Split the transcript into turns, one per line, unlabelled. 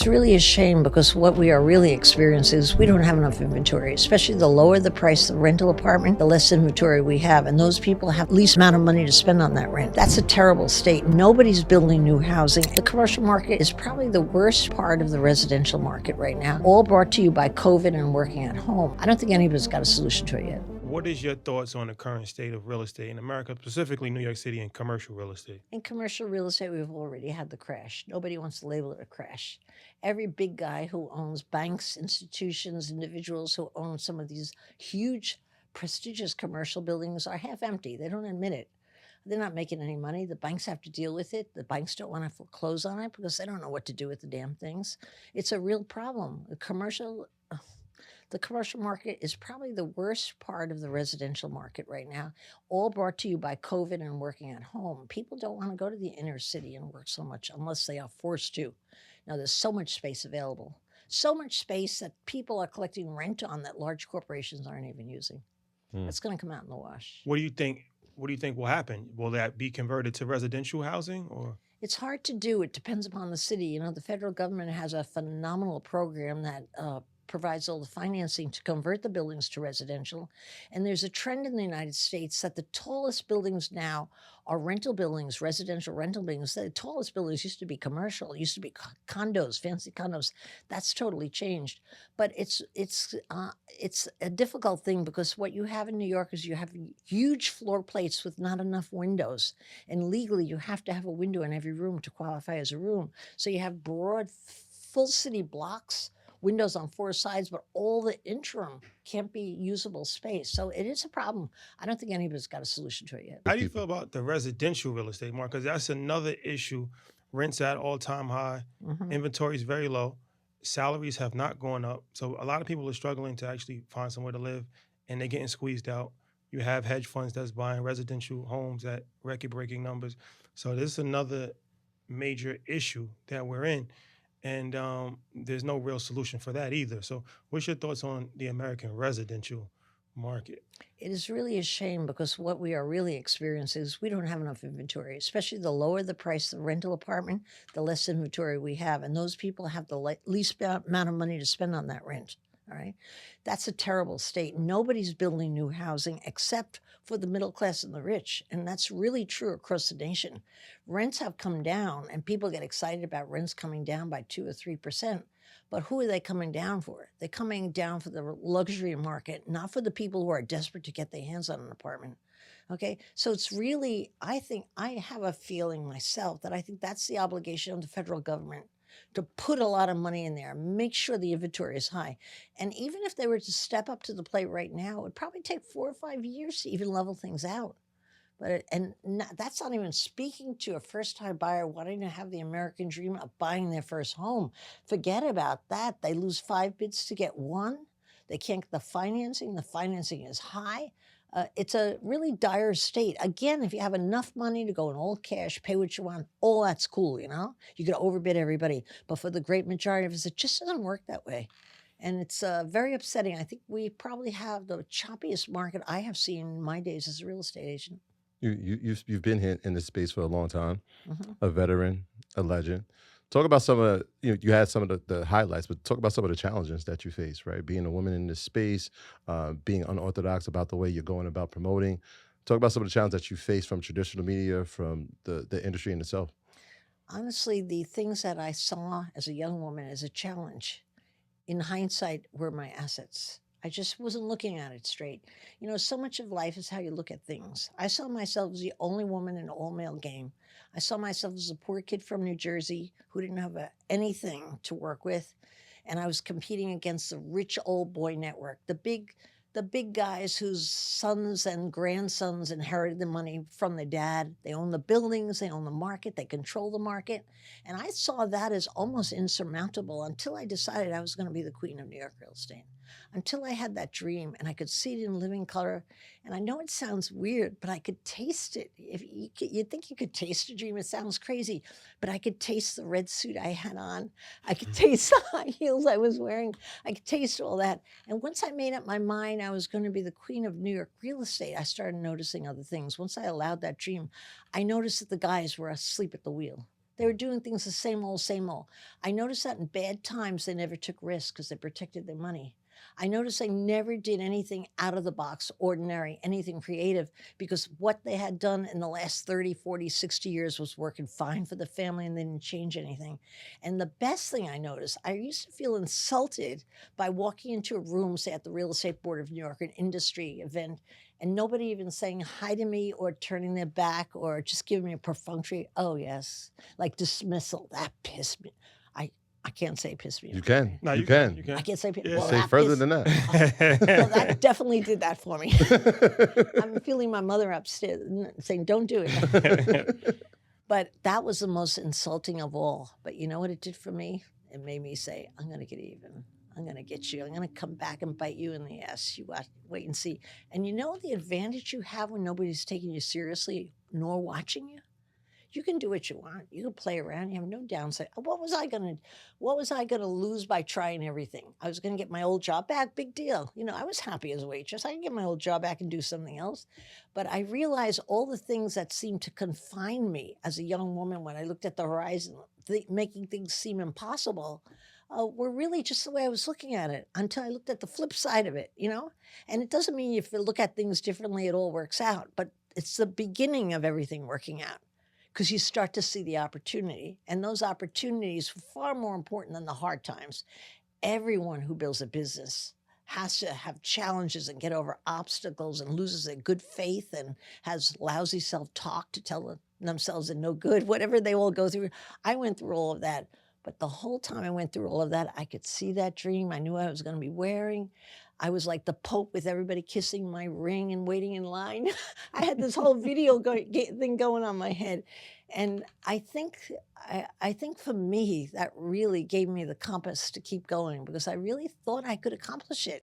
It's really a shame because what we are really experiencing is we don't have enough inventory, especially the lower the price of the rental apartment, the less inventory we have. And those people have the least amount of money to spend on that rent. That's a terrible state. Nobody's building new housing. The commercial market is probably the worst part of the residential market right now, all brought to you by COVID and working at home. I don't think anybody's got a solution to it yet.
What is your thoughts on the current state of real estate in America, specifically New York City and commercial real estate?
In commercial real estate, we've already had the crash. Nobody wants to label it a crash. Every big guy who owns banks, institutions, individuals who own some of these huge, prestigious commercial buildings are half empty. They don't admit it. They're not making any money. The banks have to deal with it. The banks don't want to foreclose on it because they don't know what to do with the damn things. It's a real problem. The commercial market is probably the worst part of the residential market right now, all brought to you by COVID and working at home. People don't want to go to the inner city and work so much unless they are forced to. Now, there's so much space available, so much space that people are collecting rent on that large corporations aren't even using. It's going to come out in the wash.
What do you think? What do you think will happen? Will that be converted to residential housing, or?
It's hard to do. It depends upon the city. You know, the federal government has a phenomenal program that provides all the financing to convert the buildings to residential. And there's a trend in the United States that the tallest buildings now are rental buildings, residential rental buildings. The tallest buildings used to be commercial, used to be condos, fancy condos. That's totally changed. But it's a difficult thing because what you have in New York is you have huge floor plates with not enough windows. And legally, you have to have a window in every room to qualify as a room. So you have broad, full city blocks, windows on four sides, but all the interim can't be usable space. So it is a problem. I don't think anybody's got a solution to it yet.
How do you feel about the residential real estate market? Because that's another issue. Rents at all-time high, inventory is very low, salaries have not gone up. So a lot of people are struggling to actually find somewhere to live, and they're getting squeezed out. You have hedge funds that's buying residential homes at record-breaking numbers. So this is another major issue that we're in. And there's no real solution for that either. So what's your thoughts on the American residential market?
It is really a shame because what we are really experiencing is we don't have enough inventory, especially the lower the price of the rental apartment, the less inventory we have. And those people have the least amount of money to spend on that rent. All right. That's a terrible state. Nobody's building new housing except for the middle class and the rich. And that's really true across the nation. Rents have come down and people get excited about rents coming down by 2 or 3%. But who are they coming down for? They're coming down for the luxury market, not for the people who are desperate to get their hands on an apartment. Okay. So it's really, I have a feeling myself that I think that's the obligation of the federal government to put a lot of money in there, make sure the inventory is high. And even if they were to step up to the plate right now, it would probably take 4 or 5 years to even level things out. But that's not even speaking to a first-time buyer wanting to have the American dream of buying their first home. Forget about that. They lose 5 bids to get one. They can't get the financing. The financing is high. It's a really dire state. Again, if you have enough money to go in all cash, pay what you want, all that's cool, you know? You can overbid everybody. But for the great majority of us, it just doesn't work that way. And it's very upsetting. I think we probably have the choppiest market I have seen in my days as a real estate agent.
You've been here in this space for a long time, a veteran, a legend. Talk about some of you had some of the highlights, but talk about some of the challenges that you face, right? Being a woman in this space, being unorthodox about the way you're going about promoting. Talk about some of the challenges that you face from traditional media, from the industry in itself.
Honestly, the things that I saw as a young woman as a challenge, in hindsight, were my assets. I just wasn't looking at it straight. You know, so much of life is how you look at things. I saw myself as the only woman in an all-male game. I saw myself as a poor kid from New Jersey who didn't have anything to work with. And I was competing against the rich old boy network, the big guys whose sons and grandsons inherited the money from their dad. They own the buildings, they own the market, they control the market. And I saw that as almost insurmountable until I decided I was going to be the queen of New York real estate. Until I had that dream and I could see it in living color. And I know it sounds weird, but I could taste it. If you think you could taste a dream, it sounds crazy, but I could taste the red suit I had on. I could taste the high heels I was wearing. I could taste all that. And once I made up my mind I was going to be the queen of New York real estate, I started noticing other things. Once I allowed that dream, I noticed that the guys were asleep at the wheel. They were doing things the same old, same old. I noticed that in bad times, they never took risks because they protected their money. I noticed they never did anything out of the box, ordinary, anything creative, because what they had done in the last 30, 40, 60 years was working fine for the family and they didn't change anything. And the best thing I noticed, I used to feel insulted by walking into a room, say at the Real Estate Board of New York, an industry event, and nobody even saying hi to me or turning their back or just giving me a perfunctory, oh, yes, like dismissal. That pissed me. I can't say pissed me
You
off.
can.
Right?
No,
You
you can.
can.
You
I
can.
can't say,
Yeah.
well,
Say
that
further
pissed,
than that.
well, that definitely did that for me. I'm feeling my mother upstairs saying, don't do it. But that was the most insulting of all. But you know what it did for me? It made me say, I'm going to get even. I'm going to get you. I'm going to come back and bite you in the ass. You wait and see. And you know the advantage you have when nobody's taking you seriously nor watching you? You can do what you want. You can play around. You have no downside. What was I gonna lose by trying everything? I was gonna get my old job back. Big deal. You know, I was happy as a waitress. I can get my old job back and do something else. But I realized all the things that seemed to confine me as a young woman when I looked at the horizon, making things seem impossible, were really just the way I was looking at it until I looked at the flip side of it, you know? And it doesn't mean if you look at things differently, it all works out, but it's the beginning of everything working out because you start to see the opportunity. And those opportunities are far more important than the hard times. Everyone who builds a business has to have challenges and get over obstacles and loses their good faith and has lousy self-talk to tell themselves they're no good, whatever they all go through. I went through all of that. But the whole time I went through all of that, I could see that dream. I knew I was going to be wearing. I was like the Pope with everybody kissing my ring and waiting in line. I had this whole video thing going on my head. And I think for me, that really gave me the compass to keep going because I really thought I could accomplish it.